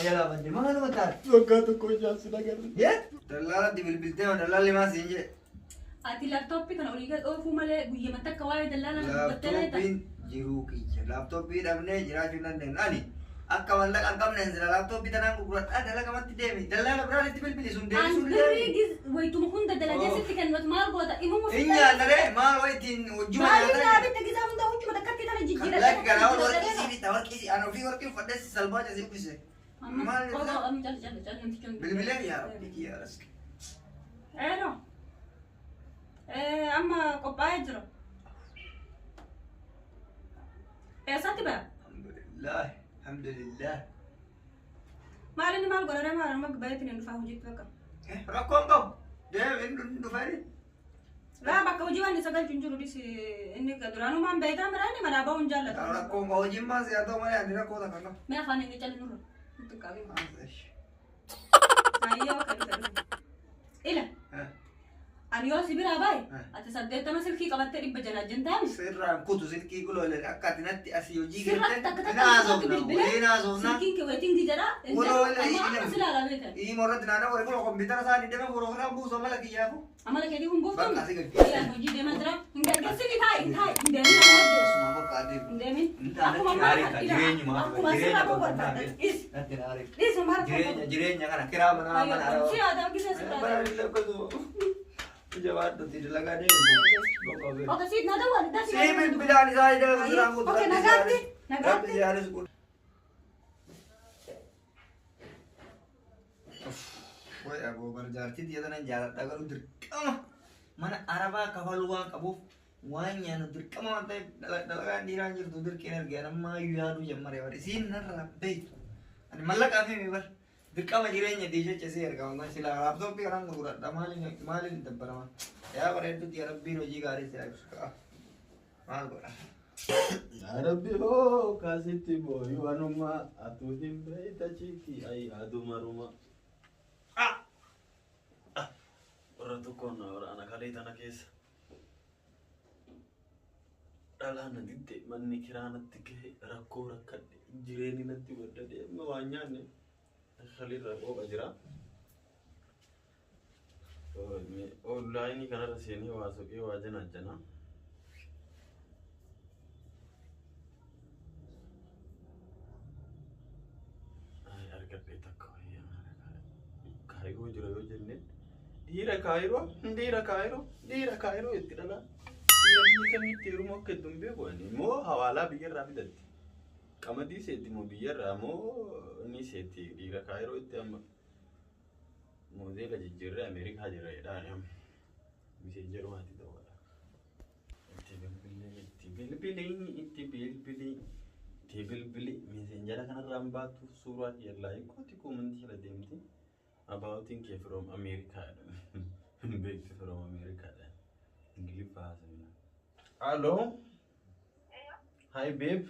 جلا بدي ما أنا متعرف وقعت كل جالس نقدر يا دلالة دي بالبلتين ودلالة ما سينجي ati laptop kan oliga ofu male guyya matakka wae dalala laptopin jiruki laptopin amne jiraju nanden ani akka walla kan kamne sila laptopi tanan kurat ada kamatti demi dalala berarti ti bilbili sun demi sun demi giz waitu hunda dalala sitti kan not mar goda imu inya nare ma waitin ujuma ya ta bitta giza hunda ujuma dakatti tana jijjira lagi kana war kisi bi tawar kisi ano fi war kin fadde salbaja zipise mal ko am jal nanti kan bilbili ya rabbi ya rask eno amma qophaa'ee jira. Eessatti baa? Alhamdulillah. Maal inni maal godhadha maal amma baay'atiin hin dhufaa hojii bakka. Rakkoon qabu. Deebiin dhufanii. Laa bakka hojii waan isa galchuun jiru dhis inni duraanuu maan beekaa miraa inni manaa ba'uun jaallata. Rakkoon qabu hojiin maas yaa ta'u malee ani rakkoo takka qabu. Mee afaan inni calli nurra. Nutti qabii. Ayyoo akka dhufe. Ila. Ani yoo sibira baay ati saddeettama silkii qabattee dhibba jalaa jentaan sirraan kutu silkii guloolee akka ati natti asii hojii galtee naasofna silkiin kee weetiin jira amma silaala beekan morratti naannoo warri kun kompiitara isaa ni deeman furoofiraan buusoo mala kiyyaafu amala keetii kun buuftan hojii deeman jira hin gargaarsinni taa'e hin deemin hin deemin akkuma akkuma sirraa boqotaa jireenya kana kiraa mana si aadaa gisa sirraa jawab tidak lagi deh. Oke sih, nada wali dah. Sih, bilang saya dah bilang aku. Oke, nagati. Ya harus good. Woi, aku berjarti dia tanah jalan. Agar udah mana Araba kawaluan kabu. Wanya udah kamu nanti dalagan diranjur udah kinerja nama yuadu jam mereka di sini narabe. Ani malah kami memang. Dirqama jireenya diisha cesee argama sila laptooppii kanaan gurguradha maaliin dabbarama yaa bareeddutti yaa rabbiin hojii gaarii sila ibsu maal godha yaa rabbi hoo kaasitti booyu anuma atu hin beeyta chiiti ay adumaruma warra tokkoon waraana kalee tana keessa dhalaana didde manni kiraanatti gahe rakkoo rakkadhe jireenyi natti waddade amma waan nyaanne خليل ربوب أجرا أونلاين كنا رسيني واسوكي واجنا جنا أرجع بيتك كوي كايرو جرا يوجنن ديرا كايرو يترلا ديرا كمي تيرمو كدوم بيبوني مو حوالا بيجر رافدت Kamadi seti mo biyarra mo ni seti dira Cairo itam modela jijjirre America jira edaan messenger waati dawala tibilbili messenger kana rambatu surat yalla ikoti comment yalla demti about think from America big from America English fast hello hi babe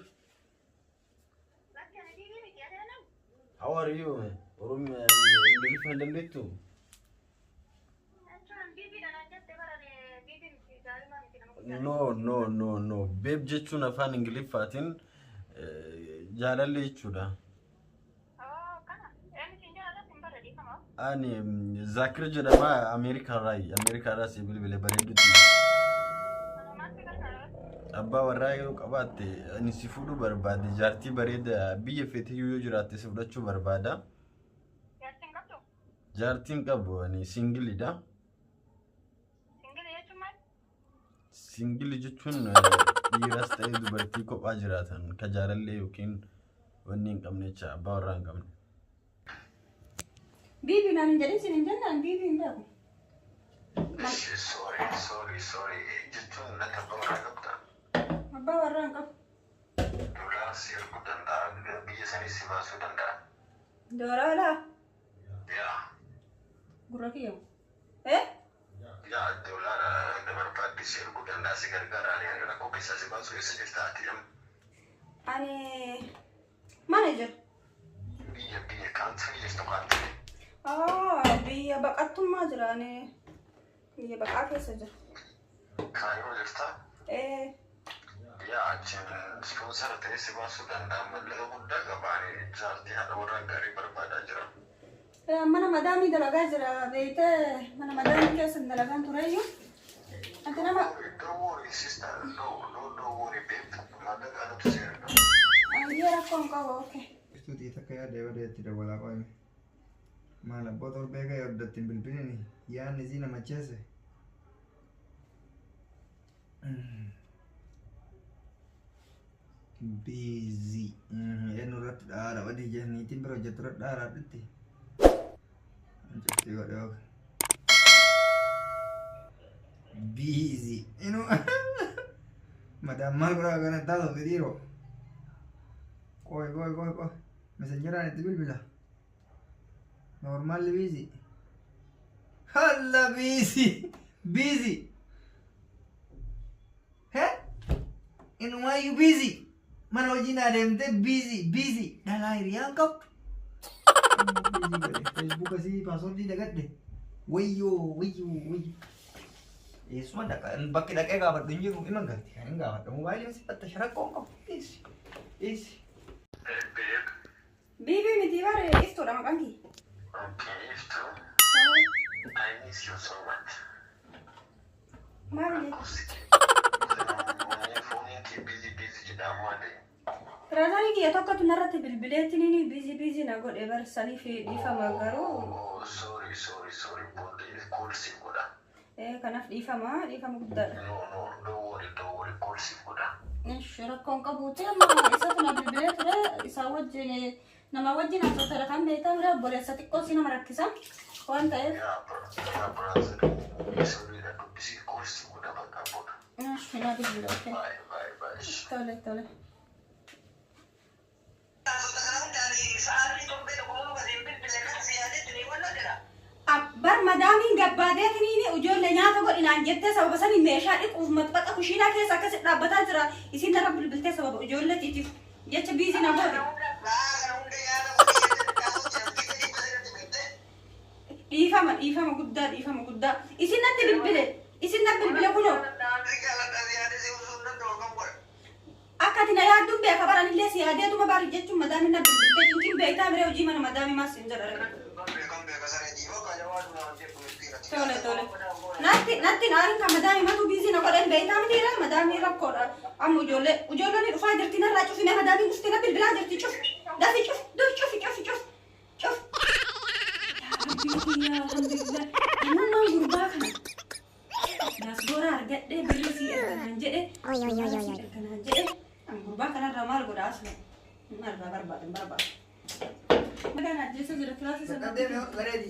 how are you English fluent too no babe jechuun afaan Ingiliffaatiin jaalallee jechuudha ani Zakir jedhama Ameerikaarraa si bilbilee bareedutti abbaa warraa yoo qabaatte ani si fuudhuu barbaade jaartii bareeda biyya feetee yoo jiraatte si fudhachuu barbaada jaartiin qabu ani singilidha singili jechuun dhiiras ta'ee dubartii kophaa jiraatan ka jaalallee yookiin wanni hin qabne jecha abbaa warraa hin qabne bibi naan hin jedhin sin hin jennaan bibi hin beeku sorry jechuun natti abbaa warraa qabda abbaa warraa hin qabu doolaa si erguu danda'a biyya sanii si baasuu danda'a doolaa yaa gurra kiyya yaa doolaa dabarbaaddi si erguu danda'a si gargaaraan rakkoo keessaa si baasuu keessa jirta ati ani mana jira biyya kaantirii jirtu kaantirii biyya baqattummaa jira ani biyya baqaa keessa jira kaayiroo jirta yaa achiin sponsor ta'e si baasuu danda'a mallaqa guddaa qabaanii jaartii haadha warra gaarii barbaadaa jira. Mana madaamii dalagaa jira beeytee mana madaamii keessa dalagaan tureyyuu. Ati nama. Don't worry sister, don't worry babe. Mallaqa adatu seera. Ayyee rakkoon qabu okay. Istuutii takka yaadda yoo deetti dabalaa qoyme. Maal abboota ol beekaa yoo addatti hin bilbilini yaadni isii nama cheesse. Busy. Eenyu irratti dhaara badii jahniitiin bira hojjetu irratti dhaaraa dhitti. Anjatti godhe ooga. Busy. Inu madam maal godhaa kana taatu fidhiiroo. Koi. Messengeraan itti bilbila. Normal busy. Halla busy. He? Inumayyuu busy. Mana wajjin adeemte busy. Dhalaa hiriyaan qabdu. Facebook asii paaswordii dagadde. Wayyoo. Eessuma bakki dhaqee gaafadhu hin jiru ima galti. Kan hin gaafadhu moobaayiliin sifatta sharakkoon qabu. Eessi. Bibi miti bare iftuudha maqaan kee. Okay, iftu. I miss you so much. Maali? Fooniin kee busy jedhamu malee. Tiraazanii kiyya tokkotu narratti bilbileettiniin busy na godhe barsanii fi dhiifama garuu. Oh, sorry. Booddee call siif godha. Kanaaf dhiifama guddaadha. No, don't worry, call siif godha. Rakkoon qabuuti amma isatu na bilbilee ture isaa wajjin nama wajjin haasofteera kan beektaa bira obboleessa xiqqoo si nama rakkisa waan ta'eef. Yaa brother, sorry that dubbisii call siif godha bakka booda. Naa bilbila okay. Bye. Tole. Bar madaamiin gabbaadeetiniin ijoollee nyaata godhinaan jettee sababa sanii meeshaa dhiquuf maxbaqa kushiinaa keessa akkasi dhaabbataa jira isiin narra bilbiltee sababa ijoolleetiitiif jecha biizii na godhe. Dhiifama guddaa isin natti bilbile kunoo. Akka ati na yaadduun beeka baranillee si yaadeetuma baari jechuun madaamiin na bilbilte jinkiin beektaa bira hojii mana madaamii maas hin jedha. Tole. Natti naarin kan madaamii matu biizii na godhan beektaa mitiira madaamii rakkoodha. Amma ijoolleen dhufaa jirti narraa cufime madaamii gustee na bilbilaa jirti cuf. Dafi cuf. Alhamdulillah. Annan gurbaa kana. Dasboora argadhee birri si erganaan jedhe. An gurbaa kanarraa maal godha asuma. Narraa barbaadan. Magaan ajjeessa jira kiraasa sana. Deemee bareedi.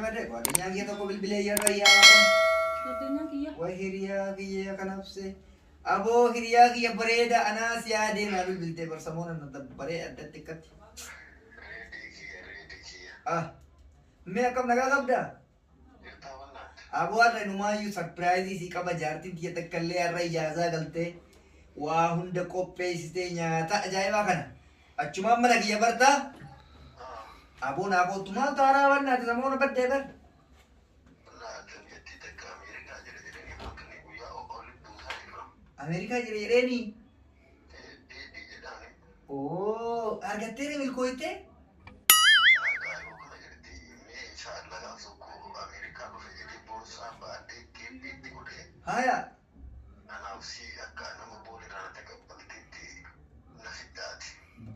Madde addunyaa kiyya tokko bilbilee yeroo iyyaa Addunyaa kiyya. way hiriyaa kiyya kanabse. Aboo hiriyaa kiyya bareeda anaas yaadee naa bilbiltee barsamoon annata baree addatti akkatti. Mee akkam nagaa qabdaa? Aboo har'a inumaayyuu sarpiraayizii si qaba jaartiin kiyya takkaallee har'a ijaazaa galtee waa hunda qopheessitee nyaata ajaa'ibaa kana. Achumaan mana kiyya bartaa? Aboo naa kootumaa taaraa waan naati namoota baddee bar. Ameerikaa jira jedheeni. Oo argatteera milkooytee? Haya.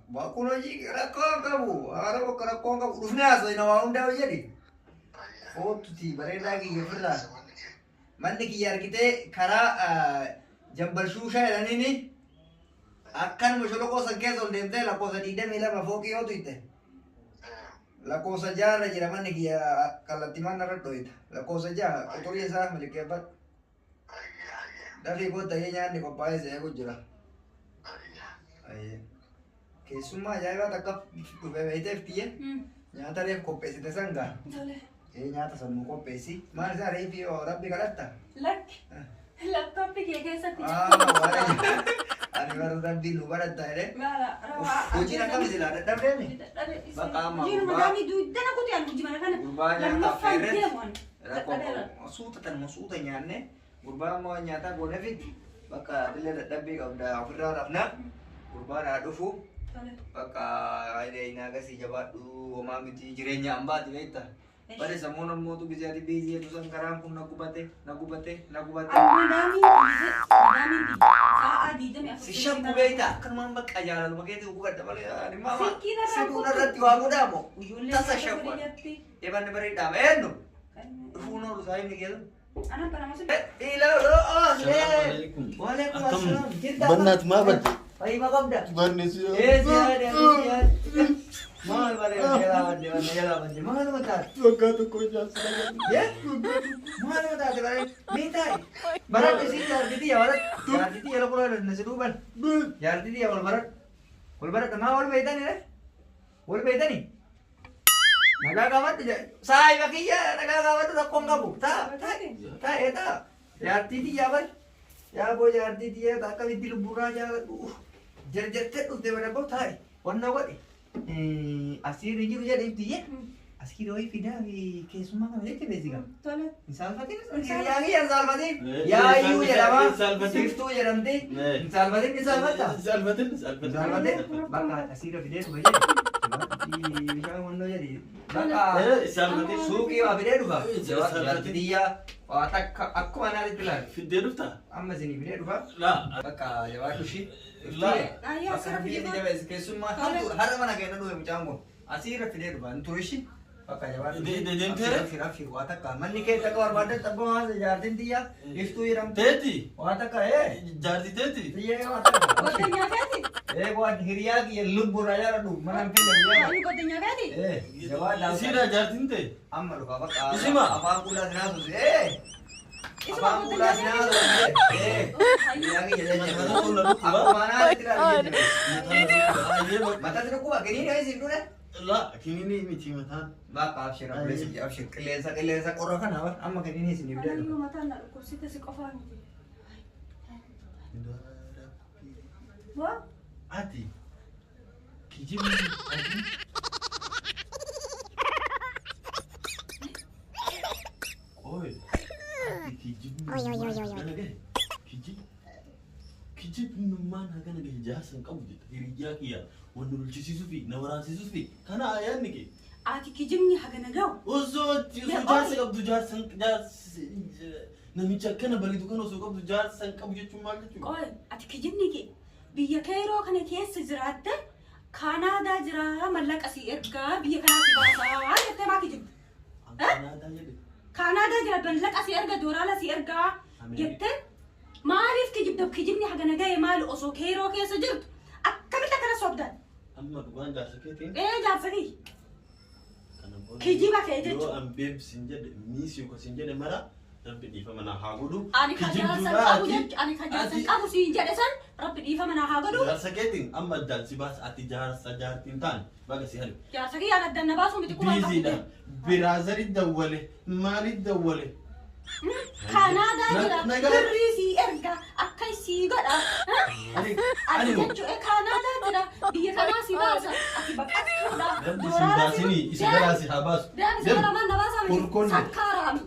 Bakuno ji rakkoon qabu. Haala bakka rakkoon qabu. Dhufnee haasa'ina waa hundaa jedhi. Kootuti bareedaa kiyya ofirraa. Manni kiyya argitee karaa jambal shuushaa jedhaniini akkanuma sholoqoo san keessa ol deemtee lakkoofsa 22 fooqii yoo tuyte. Lakkoofsa 6 jira manni kiyya kallattimaan irra dhoyita. Lakkoofsa 6 quxurii isaa milikeeffadhu. Dafii kootta nyaanni qophaa'ee seequ jira. Keessummaa ajaa'ibaa takka dhufee beekteef tiyye nyaata reef qopheessite sangaa. Nyaata sammuu qopheessi. Maal isaa reefi rabbi kadhatta? Lakki. Laptooppii kee keessatti. Ani bara rabbii nu baratta jedhee. Maala. Hojiin akkamitti ilaa dadhabdeemi? Bakka amma madaamii duudana kuti anu hojii mana kana. Gurbaa nyaata Lammaffaan affeerretti. deemuun. Suuta tanuma suuta nyaanne gurbaa immoo nyaataa gooneefitti bakka adillee dadhabbii qabda ofirraa rafna gurbaan haa dhufu bakka inni agarsiis jabaadhu homaa miti jireenya hambaati beekta. Pada semua orang tu bisa di busy tu sekarang pun nak kubate. Madami saat di jam ya. Siapa kubeta? Kan mambak aja lalu pakai tu bukan dapat ni mama. Sikina Sebenarnya rati wagu dah mo. Ujulnya Tak siapa. Eban ni beri dah, no. Runo lu saya ni gitu. Anak pernah masuk. Ilo, oh, Assalamualaikum. Waalaikumsalam. Bernat mabat. Ayo makam dah. Barnis ya. Sihat. Mahal balik jalan. Mahal betul. Suka tu kau jasa. Ya? Mahal betul sekarang. Minta. Barat di sini jar titi ya barat. Jar titi ya lo pulang nasi duban. Jar titi ya kalau barat. Kalau barat kena orang beda ni lah. Orang beda ni. Nagagawa tu je. Saya bagi ya nagagawa tu tak kong kabu. Tak. Jar titi ya barat. Ya boy jar titi ya tak kali di lubur aja. Jar tu dewan apa tak? Warna apa ni? Asli rejim je itu ya. Asli doi pindah di kesuma kan dia cebes juga. Toilet. Misal fatin yang misal fatin. Ya iu je lama. Shift tu je nanti. Misal fatin. Salvatin. Misal fatin. Baka asli dah video tu aja. Bisa mana jadi. Baka Salvatin. suki apa video tu ba. Jawab dia. Otak aku mana ada tulah. Video tu tak? Amma sini video tu ba. Lah. Baka jawab tu sih. Ayah Baka serap dia video. jawab kesuma. Har mana kena dulu macam mo. Asli dah video tu ba. Turushi. Baka jawab. Firaf otak ka. Mani ke tak war badan tak bawa jardin dia. Itu iram. Teti. Otak ka Jardi teti. Dia otak ka. Godenya kati. Buat hiria ki lubur aja radu. Mana pun dia. Ini godenya kati. Jawab dah. Sira jardin te. Amma lu baka. Isima. Apa pula nasu. Isima Apa pula godenya nasu. Lagi jadi. Aku mana tidak ada. Mata tu kuat. Kini ni sih tu dah. Lah, kini ni miti mata. Baka abshir abshir. Kelesa orang kan apa? Amma kini ni sini Ayo video. mata nak kursi tu si kofar ni. Wah, Ati. Kijim ati. Oi. Ati kijim. Kijim numan hakan lagi jahasan kamu gitu. Dirinya kia. Wanul cisi sufi, nawaran cisi sufi. Karena ayah ni ke. ati kijimni haganagaw. Oso jahasan kamu jahasan namicha kana bari dukano so kamu jahasan kamu je cuma gitu. Qoy, ati kijimni ki biyya kayroo kana keessa jiraatte Kanaadaa jira mallaqa si ergaa biyya kanaa si baasaa jettee maa kijibdu. Kanaadaa jira mallaqa si erga doolaara si ergaa jettee maaliif kijibdu kijibni haganagaye maali osoo kayroo keessa jirtu akkamitti akkana sobdan. Amma dhugaan jaarsa keetiin. Jaarsanii. Kijiba kee jechuudha. Yoo an beeb sin jedhe miisii ko sin jedhe mara rabbi dhiifama naa haa godhu. Ani kan jaarsan qabu si jedhe san rabbi dhiifama naa haa godhu. Jaarsa keetiin amma addaan si baasa ati jaarsa jaartiin taane baga si hali. Jaarsa kiyyaan addaan na baasuu miti kuma Biiziidha. Biraazari dawwale maali dawwale. Kanaadaa jira birrii si erga akka si godha. Ani jechuudha Kanaadaa jira biyya kanaa si baasa ati baqattuudha. Rabbi si baasini isa garaa si haa baasu. Deemsa lamaan na baasaa miti Kurkunni. sakkaaraami.